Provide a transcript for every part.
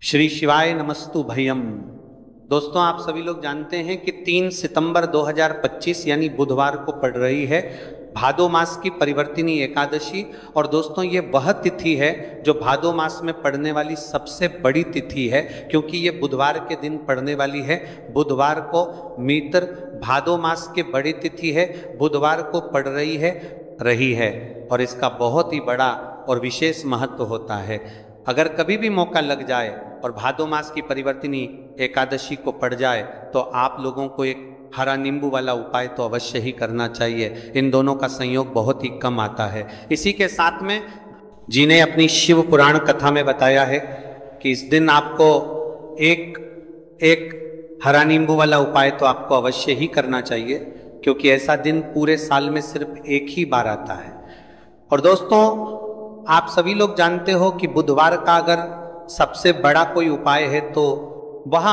श्री शिवाय नमस्तु भयम। दोस्तों, आप सभी लोग जानते हैं कि 3 सितंबर 2025 यानी बुधवार को पड़ रही है भादो मास की परिवर्तिनी एकादशी। और दोस्तों, ये वह तिथि है जो भादो मास में पड़ने वाली सबसे बड़ी तिथि है, क्योंकि ये बुधवार के दिन पड़ने वाली है। बुधवार को मित्र भादो मास की बड़ी तिथि है, बुधवार को पड़ रही है और इसका बहुत ही बड़ा और विशेष महत्व होता है। अगर कभी भी मौका लग जाए और भादो मास की परिवर्तिनी एकादशी को पड़ जाए तो आप लोगों को एक हरा नींबू वाला उपाय तो अवश्य ही करना चाहिए। इन दोनों का संयोग बहुत ही कम आता है। इसी के साथ में जिन्हें अपनी शिव पुराण कथा में बताया है कि इस दिन आपको एक हरा नींबू वाला उपाय तो आपको अवश्य ही करना चाहिए, क्योंकि ऐसा दिन पूरे साल में सिर्फ एक ही बार आता है। और दोस्तों, आप सभी लोग जानते हो कि बुधवार का अगर सबसे बड़ा कोई उपाय है तो वह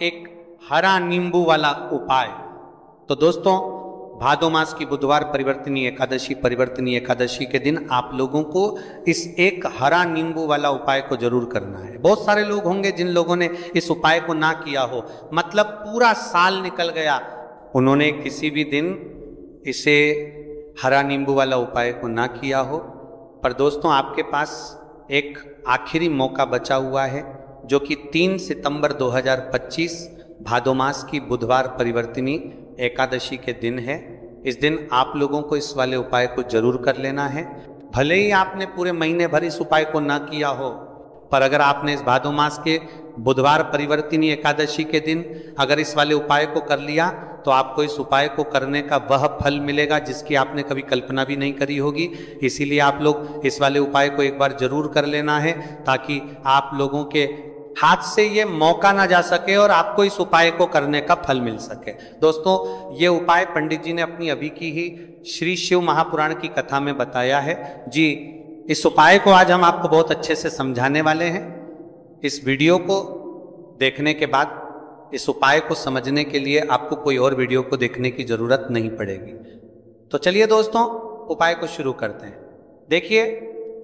एक हरा नींबू वाला उपाय। तो दोस्तों, भादो मास की बुधवार परिवर्तिनी एकादशी के दिन आप लोगों को इस एक हरा नींबू वाला उपाय को जरूर करना है। बहुत सारे लोग होंगे जिन लोगों ने इस उपाय को ना किया हो, मतलब पूरा साल निकल गया, उन्होंने किसी भी दिन इसे हरा नींबू वाला उपाय को ना किया हो। पर दोस्तों, आपके पास एक आखिरी मौका बचा हुआ है, जो कि 3 सितंबर 2025 भादो मास की बुधवार परिवर्तिनी एकादशी के दिन है। इस दिन आप लोगों को इस वाले उपाय को जरूर कर लेना है। भले ही आपने पूरे महीने भर इस उपाय को ना किया हो, पर अगर आपने इस भादो मास के बुधवार परिवर्तिनी एकादशी के दिन अगर इस वाले उपाय को कर लिया तो आपको इस उपाय को करने का वह फल मिलेगा जिसकी आपने कभी कल्पना भी नहीं करी होगी। इसीलिए आप लोग इस वाले उपाय को एक बार जरूर कर लेना है, ताकि आप लोगों के हाथ से ये मौका ना जा सके और आपको इस उपाय को करने का फल मिल सके। दोस्तों, ये उपाय पंडित जी ने अपनी अभी की ही श्री शिव महापुराण की कथा में बताया है जी। इस उपाय को आज हम आपको बहुत अच्छे से समझाने वाले हैं। इस वीडियो को देखने के बाद इस उपाय को समझने के लिए आपको कोई और वीडियो को देखने की जरूरत नहीं पड़ेगी। तो चलिए दोस्तों, उपाय को शुरू करते हैं। देखिए,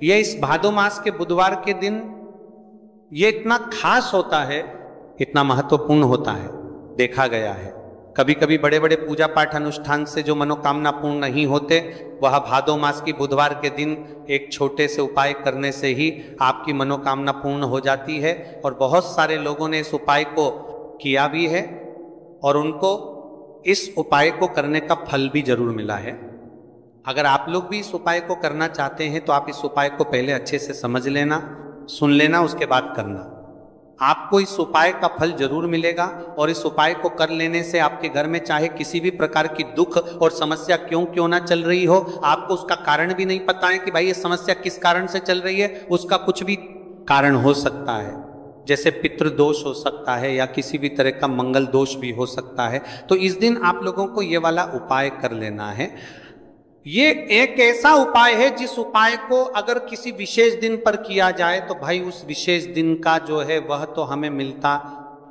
ये इस भादो मास के बुधवार के दिन ये इतना खास होता है, इतना महत्वपूर्ण होता है, देखा गया है। कभी कभी बड़े बड़े पूजा पाठ अनुष्ठान से जो मनोकामना पूर्ण नहीं होते, वह भादो मास की बुधवार के दिन एक छोटे से उपाय करने से ही आपकी मनोकामना पूर्ण हो जाती है। और बहुत सारे लोगों ने इस उपाय को किया भी है और उनको इस उपाय को करने का फल भी जरूर मिला है। अगर आप लोग भी इस उपाय को करना चाहते हैं तो आप इस उपाय को पहले अच्छे से समझ लेना, सुन लेना, उसके बाद करना। आपको इस उपाय का फल जरूर मिलेगा और इस उपाय को कर लेने से आपके घर में चाहे किसी भी प्रकार की दुख और समस्या क्यों ना चल रही हो, आपको उसका कारण भी नहीं पता है कि भाई ये समस्या किस कारण से चल रही है, उसका कुछ भी कारण हो सकता है। जैसे पितृदोष हो सकता है या किसी भी तरह का मंगल दोष भी हो सकता है। तो इस दिन आप लोगों को ये वाला उपाय कर लेना है। ये एक ऐसा उपाय है जिस उपाय को अगर किसी विशेष दिन पर किया जाए तो भाई उस विशेष दिन का जो है वह तो हमें मिलता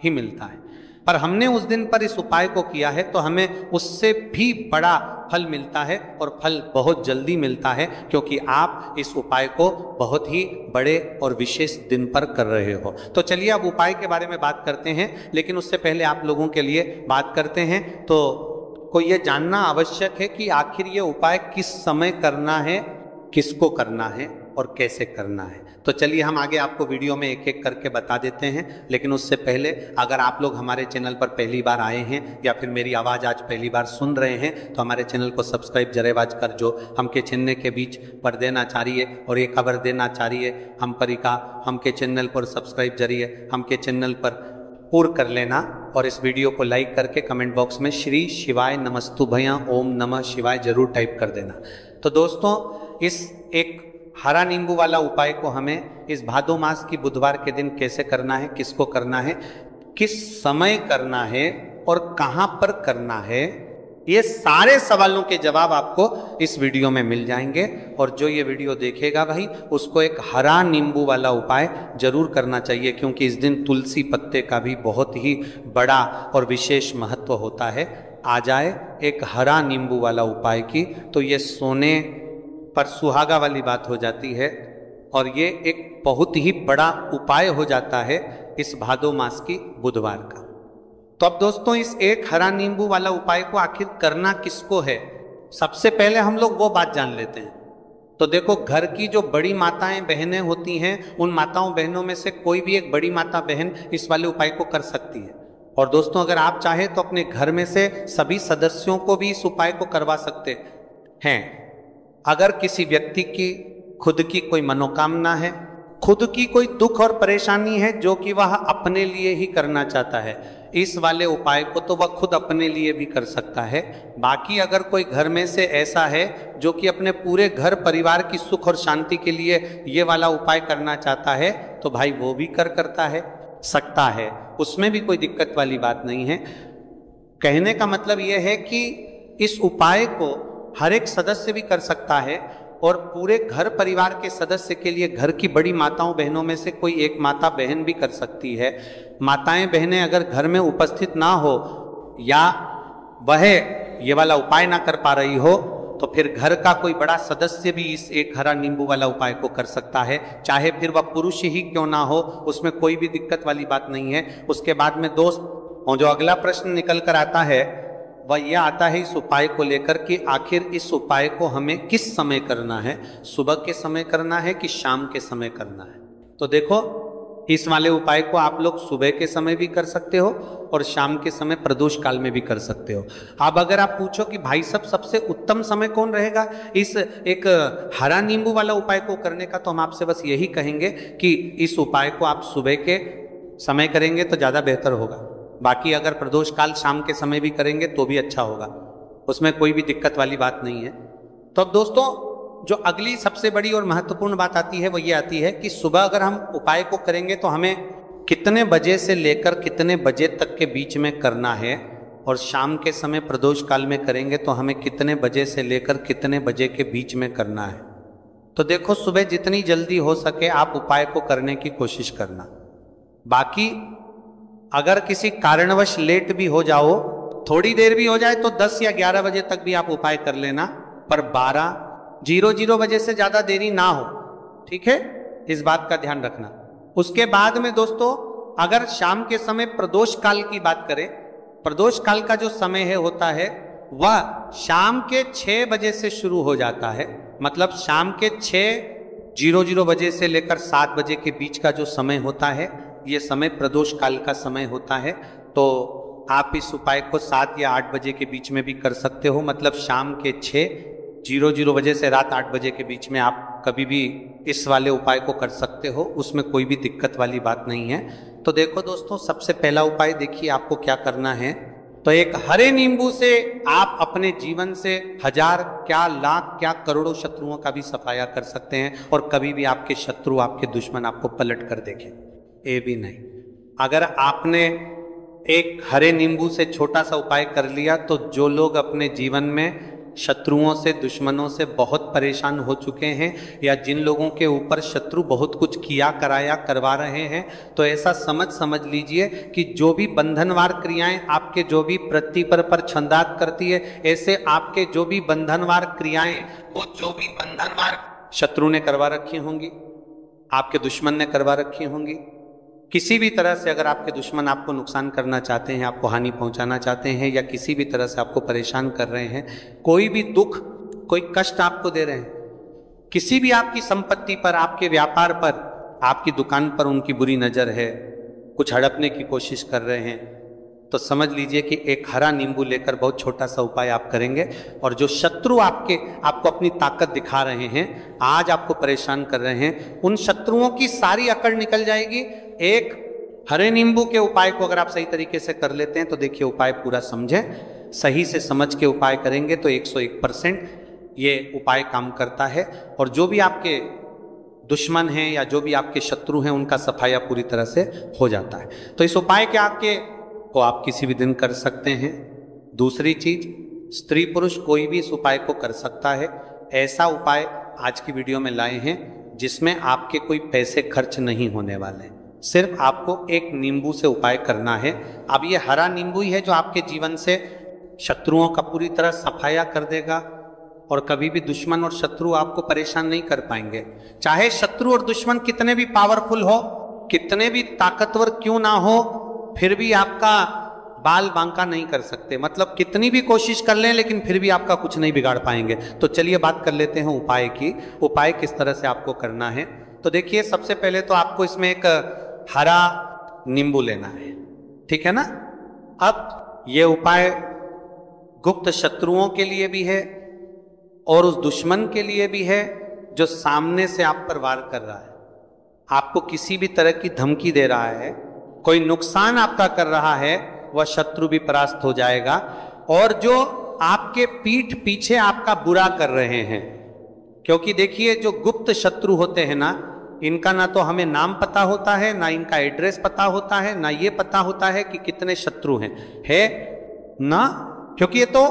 ही मिलता है। पर हमने उस दिन पर इस उपाय को किया है तो हमें उससे भी बड़ा फल मिलता है, और फल बहुत जल्दी मिलता है, क्योंकि आप इस उपाय को बहुत ही बड़े और विशेष दिन पर कर रहे हो। तो चलिए अब उपाय के बारे में बात करते हैं, लेकिन उससे पहले आप लोगों के लिए बात करते हैं तो को ये जानना आवश्यक है कि आखिर ये उपाय किस समय करना है, किसको करना है और कैसे करना है। तो चलिए हम आगे आपको वीडियो में एक एक करके बता देते हैं। लेकिन उससे पहले अगर आप लोग हमारे चैनल पर पहली बार आए हैं या फिर मेरी आवाज़ आज पहली बार सुन रहे हैं तो हमारे चैनल को सब्सक्राइब जरेबाज कर जो हमके चिन्ह के बीच पर देना चाहिए और एक खबर देना चाहिए हम परिका हमके चैनल पर सब्सक्राइब जरिए हमके चैनल पर पूर्ण कर लेना। और इस वीडियो को लाइक करके कमेंट बॉक्स में श्री शिवाय नमस्तु भैया ओम नमः शिवाय जरूर टाइप कर देना। तो दोस्तों, इस एक हरा नींबू वाला उपाय को हमें इस भादो मास की बुधवार के दिन कैसे करना है, किसको करना है, किस समय करना है और कहां पर करना है, ये सारे सवालों के जवाब आपको इस वीडियो में मिल जाएंगे। और जो ये वीडियो देखेगा भाई उसको एक हरा नींबू वाला उपाय जरूर करना चाहिए, क्योंकि इस दिन तुलसी पत्ते का भी बहुत ही बड़ा और विशेष महत्व होता है। आ जाए एक हरा नींबू वाला उपाय की तो ये सोने पर सुहागा वाली बात हो जाती है। और ये एक बहुत ही बड़ा उपाय हो जाता है इस भादो मास की बुधवार का। तो अब दोस्तों इस एक हरा नींबू वाला उपाय को आखिर करना किसको है, सबसे पहले हम लोग वो बात जान लेते हैं। तो देखो, घर की जो बड़ी माताएं बहनें होती हैं, उन माताओं बहनों में से कोई भी एक बड़ी माता बहन इस वाले उपाय को कर सकती है। और दोस्तों अगर आप चाहें तो अपने घर में से सभी सदस्यों को भी इस उपाय को करवा सकते हैं। अगर किसी व्यक्ति की खुद की कोई मनोकामना है, खुद की कोई दुख और परेशानी है जो कि वह अपने लिए ही करना चाहता है, इस वाले उपाय को तो वह खुद अपने लिए भी कर सकता है। बाकी अगर कोई घर में से ऐसा है जो कि अपने पूरे घर परिवार की सुख और शांति के लिए ये वाला उपाय करना चाहता है, तो भाई वो भी करता है, सकता है, उसमें भी कोई दिक्कत वाली बात नहीं है। कहने का मतलब यह है कि इस उपाय को हर एक सदस्य भी कर सकता है और पूरे घर परिवार के सदस्य के लिए घर की बड़ी माताओं बहनों में से कोई एक माता बहन भी कर सकती है। माताएं बहनें अगर घर में उपस्थित ना हो या वह ये वाला उपाय ना कर पा रही हो, तो फिर घर का कोई बड़ा सदस्य भी इस एक हरा नींबू वाला उपाय को कर सकता है, चाहे फिर वह पुरुष ही क्यों ना हो, उसमें कोई भी दिक्कत वाली बात नहीं है। उसके बाद में दोस्त, और जो अगला प्रश्न निकल कर आता है वह यह आता है इस उपाय को लेकर कि आखिर इस उपाय को हमें किस समय करना है, सुबह के समय करना है कि शाम के समय करना है। तो देखो, इस वाले उपाय को आप लोग सुबह के समय भी कर सकते हो और शाम के समय प्रदोष काल में भी कर सकते हो। अब अगर आप पूछो कि भाई साहब सबसे उत्तम समय कौन रहेगा इस एक हरा नींबू वाला उपाय को करने का, तो हम आपसे बस यही कहेंगे कि इस उपाय को आप सुबह के समय करेंगे तो ज़्यादा बेहतर होगा। बाकी अगर प्रदोष काल शाम के समय भी करेंगे तो भी अच्छा होगा, उसमें कोई भी दिक्कत वाली बात नहीं है। तो अब दोस्तों जो अगली सबसे बड़ी और महत्वपूर्ण बात आती है वो ये आती है कि सुबह अगर हम उपाय को करेंगे तो हमें कितने बजे से लेकर कितने बजे तक के बीच में करना है, और शाम के समय प्रदोष काल में करेंगे तो हमें कितने बजे से लेकर कितने बजे के बीच में करना है। तो देखो, सुबह जितनी जल्दी हो सके आप उपाय को करने की कोशिश करना। बाकी अगर किसी कारणवश लेट भी हो जाओ, थोड़ी देर भी हो जाए, तो 10 या 11 बजे तक भी आप उपाय कर लेना, पर 12:00 बजे से ज्यादा देरी ना हो, ठीक है, इस बात का ध्यान रखना। उसके बाद में दोस्तों अगर शाम के समय प्रदोष काल की बात करें, प्रदोष काल का जो समय है होता है वह शाम के 6 बजे से शुरू हो जाता है। मतलब शाम के 6:00 बजे से लेकर 7 बजे के बीच का जो समय होता है, ये समय प्रदोष काल का समय होता है। तो आप इस उपाय को 7 या 8 बजे के बीच में भी कर सकते हो। मतलब शाम के 6:00 बजे से रात 8 बजे के बीच में आप कभी भी इस वाले उपाय को कर सकते हो, उसमें कोई भी दिक्कत वाली बात नहीं है। तो देखो दोस्तों, सबसे पहला उपाय देखिए आपको क्या करना है। तो एक हरे नींबू से आप अपने जीवन से 1000 क्या लाख क्या करोड़ों शत्रुओं का भी सफाया कर सकते हैं, और कभी भी आपके शत्रु आपके दुश्मन आपको पलट कर देखें ये भी नहीं। अगर आपने एक हरे नींबू से छोटा सा उपाय कर लिया, तो जो लोग अपने जीवन में शत्रुओं से दुश्मनों से बहुत परेशान हो चुके हैं, या जिन लोगों के ऊपर शत्रु बहुत कुछ किया कराया करवा रहे हैं, तो ऐसा समझ लीजिए कि जो भी बंधनवार क्रियाएं आपके जो भी प्रतिपर पर छंदात करती है, ऐसे आपके जो भी बंधनवार क्रियाएं, वो जो भी बंधनवार शत्रु ने करवा रखी होंगी, आपके दुश्मन ने करवा रखी होंगी। किसी भी तरह से अगर आपके दुश्मन आपको नुकसान करना चाहते हैं, आपको हानि पहुंचाना चाहते हैं, या किसी भी तरह से आपको परेशान कर रहे हैं, कोई भी दुख कोई कष्ट आपको दे रहे हैं, किसी भी आपकी संपत्ति पर, आपके व्यापार पर, आपकी दुकान पर उनकी बुरी नजर है, कुछ हड़पने की कोशिश कर रहे हैं, तो समझ लीजिए कि एक हरा नींबू लेकर बहुत छोटा सा उपाय आप करेंगे, और जो शत्रु आपको अपनी ताकत दिखा रहे हैं, आज आपको परेशान कर रहे हैं, उन शत्रुओं की सारी अकड़ निकल जाएगी। एक हरे नींबू के उपाय को अगर आप सही तरीके से कर लेते हैं, तो देखिए उपाय पूरा समझें, सही से समझ के उपाय करेंगे तो 101% ये उपाय काम करता है। और जो भी आपके दुश्मन हैं या जो भी आपके शत्रु हैं, उनका सफाया पूरी तरह से हो जाता है। तो इस उपाय के को आप किसी भी दिन कर सकते हैं। दूसरी चीज, स्त्री पुरुष कोई भी इस उपाय को कर सकता है। ऐसा उपाय आज की वीडियो में लाए हैं जिसमें आपके कोई पैसे खर्च नहीं होने वाले, सिर्फ आपको एक नींबू से उपाय करना है। अब ये हरा नींबू ही है जो आपके जीवन से शत्रुओं का पूरी तरह सफाया कर देगा, और कभी भी दुश्मन और शत्रु आपको परेशान नहीं कर पाएंगे। चाहे शत्रु और दुश्मन कितने भी पावरफुल हो, कितने भी ताकतवर क्यों ना हो, फिर भी आपका बाल बांका नहीं कर सकते। मतलब कितनी भी कोशिश कर लें लेकिन फिर भी आपका कुछ नहीं बिगाड़ पाएंगे। तो चलिए बात कर लेते हैं उपाय की। उपाय किस तरह से आपको करना है। तो देखिए, सबसे पहले तो आपको इसमें एक हरा नींबू लेना है, ठीक है ना। अब ये उपाय गुप्त शत्रुओं के लिए भी है और उस दुश्मन के लिए भी है जो सामने से आप पर वार कर रहा है, आपको किसी भी तरह की धमकी दे रहा है, कोई नुकसान आपका कर रहा है, वह शत्रु भी परास्त हो जाएगा। और जो आपके पीठ पीछे आपका बुरा कर रहे हैं, क्योंकि देखिए जो गुप्त शत्रु होते हैं ना, इनका ना तो हमें नाम पता होता है, ना इनका एड्रेस पता होता है, ना ये पता होता है कि कितने शत्रु हैं, है ना। क्योंकि ये तो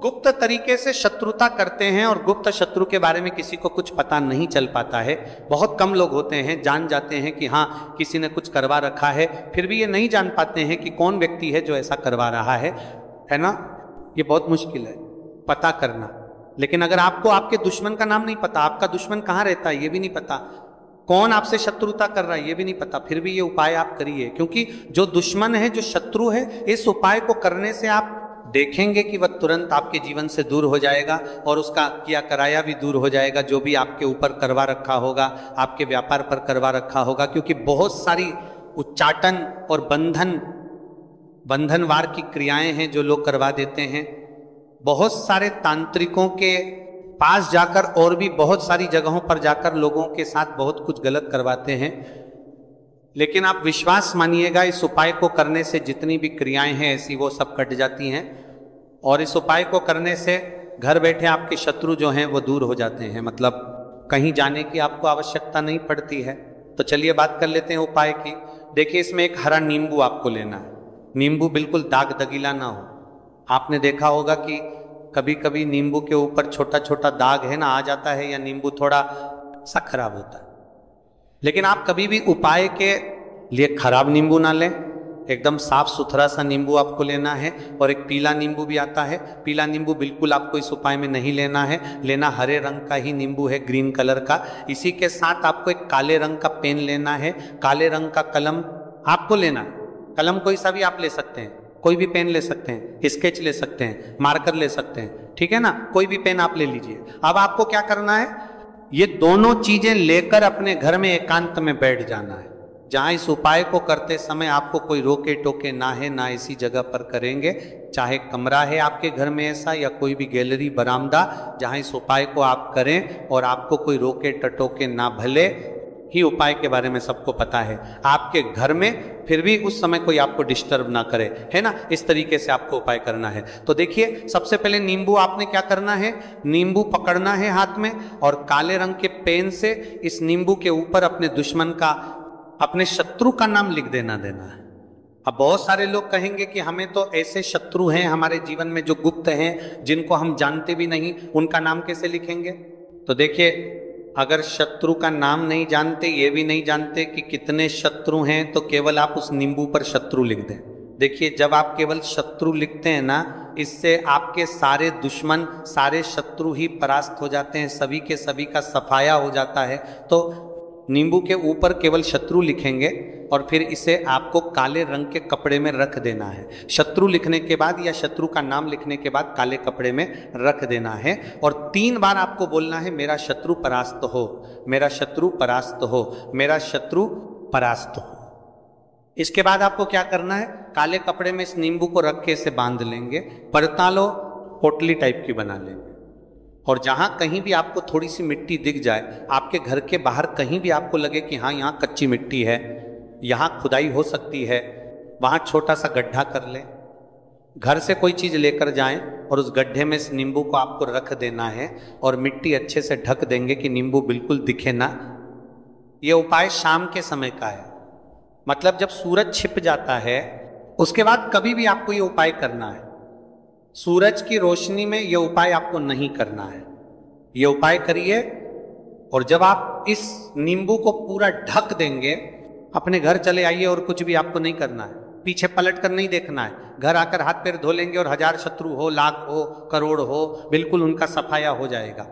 गुप्त तरीके से शत्रुता करते हैं और गुप्त शत्रु के बारे में किसी को कुछ पता नहीं चल पाता है। बहुत कम लोग होते हैं जान जाते हैं कि हाँ किसी ने कुछ करवा रखा है, फिर भी ये नहीं जान पाते हैं कि कौन व्यक्ति है जो ऐसा करवा रहा है ना। ये बहुत मुश्किल है पता करना। लेकिन अगर आपको आपके दुश्मन का नाम नहीं पता, आपका दुश्मन कहाँ रहता है ये भी नहीं पता, कौन आपसे शत्रुता कर रहा है ये भी नहीं पता, फिर भी ये उपाय आप करिए। क्योंकि जो दुश्मन है, जो शत्रु है, इस उपाय को करने से आप देखेंगे कि वह तुरंत आपके जीवन से दूर हो जाएगा और उसका किया कराया भी दूर हो जाएगा, जो भी आपके ऊपर करवा रखा होगा, आपके व्यापार पर करवा रखा होगा। क्योंकि बहुत सारी उच्चाटन और बंधनवार की क्रियाएं हैं जो लोग करवा देते हैं। बहुत सारे तांत्रिकों के पास जाकर और भी बहुत सारी जगहों पर जाकर लोगों के साथ बहुत कुछ गलत करवाते हैं। लेकिन आप विश्वास मानिएगा, इस उपाय को करने से जितनी भी क्रियाएं हैं ऐसी वो सब कट जाती हैं और इस उपाय को करने से घर बैठे आपके शत्रु जो हैं वो दूर हो जाते हैं। मतलब कहीं जाने की आपको आवश्यकता नहीं पड़ती है। तो चलिए बात कर लेते हैं उपाय की। देखिए, इसमें एक हरा नींबू आपको लेना है। नींबू बिल्कुल दाग दगीला ना हो। आपने देखा होगा कि कभी कभी नींबू के ऊपर छोटा छोटा दाग है ना आ जाता है, या नींबू थोड़ा सा खराब होता है। लेकिन आप कभी भी उपाय के लिए खराब नींबू ना लें, एकदम साफ सुथरा सा नींबू आपको लेना है। और एक पीला नींबू भी आता है, पीला नींबू बिल्कुल आपको इस उपाय में नहीं लेना है, लेना हरे रंग का ही नींबू है, ग्रीन कलर का। इसी के साथ आपको एक काले रंग का पेन लेना है, काले रंग का कलम आपको लेना है। कलम कोई सा भी आप ले सकते हैं, कोई भी पेन ले सकते हैं, स्केच ले सकते हैं, मार्कर ले सकते हैं, ठीक है ना। कोई भी पेन आप ले लीजिए। अब आपको क्या करना है, ये दोनों चीजें लेकर अपने घर में एकांत में बैठ जाना है, जहां इस उपाय को करते समय आपको कोई रोके टोके ना है, ना ऐसी जगह पर करेंगे। चाहे कमरा है आपके घर में ऐसा, या कोई भी गैलरी बरामदा, जहां इस उपाय को आप करें और आपको कोई रोके टटोके ना। भले ही उपाय के बारे में सबको पता है आपके घर में, फिर भी उस समय कोई आपको डिस्टर्ब ना करे, है ना। इस तरीके से आपको उपाय करना है। तो देखिए, सबसे पहले नींबू आपने क्या करना है, नींबू पकड़ना है हाथ में और काले रंग के पेन से इस नींबू के ऊपर अपने दुश्मन का, अपने शत्रु का नाम लिख देना है। अब बहुत सारे लोग कहेंगे कि हमें तो ऐसे शत्रु हैं हमारे जीवन में जो गुप्त हैं, जिनको हम जानते भी नहीं, उनका नाम कैसे लिखेंगे। तो देखिए, अगर शत्रु का नाम नहीं जानते, ये भी नहीं जानते कि कितने शत्रु हैं, तो केवल आप उस नींबू पर शत्रु लिख दें। देखिए, जब आप केवल शत्रु लिखते हैं ना, इससे आपके सारे दुश्मन, सारे शत्रु ही परास्त हो जाते हैं, सभी के सभी का सफाया हो जाता है। तो नींबू के ऊपर केवल शत्रु लिखेंगे और फिर इसे आपको काले रंग के कपड़े में रख देना है। शत्रु लिखने के बाद या शत्रु का नाम लिखने के बाद काले कपड़े में रख देना है और 3 बार आपको बोलना है, मेरा शत्रु परास्त हो, मेरा शत्रु परास्त हो, मेरा शत्रु परास्त हो। इसके बाद आपको क्या करना है, काले कपड़े में इस नींबू को रख के इसे बांध लेंगे, परतालो पोटली टाइप की बना लेंगे। और जहां कहीं भी आपको थोड़ी सी मिट्टी दिख जाए, आपके घर के बाहर कहीं भी आपको लगे कि हाँ यहाँ कच्ची मिट्टी है, यहाँ खुदाई हो सकती है, वहाँ छोटा सा गड्ढा कर लें। घर से कोई चीज़ लेकर जाएं और उस गड्ढे में इस नींबू को आपको रख देना है और मिट्टी अच्छे से ढक देंगे कि नींबू बिल्कुल दिखे ना। ये उपाय शाम के समय का है, मतलब जब सूरज छिप जाता है उसके बाद कभी भी आपको ये उपाय करना है। सूरज की रोशनी में ये उपाय आपको नहीं करना है। ये उपाय करिए और जब आप इस नींबू को पूरा ढक देंगे, अपने घर चले आइए और कुछ भी आपको नहीं करना है। पीछे पलट कर नहीं देखना है। घर आकर हाथ पैर धो लेंगे और 1000 शत्रु हो, लाख हो, करोड़ हो, बिल्कुल उनका सफाया हो जाएगा।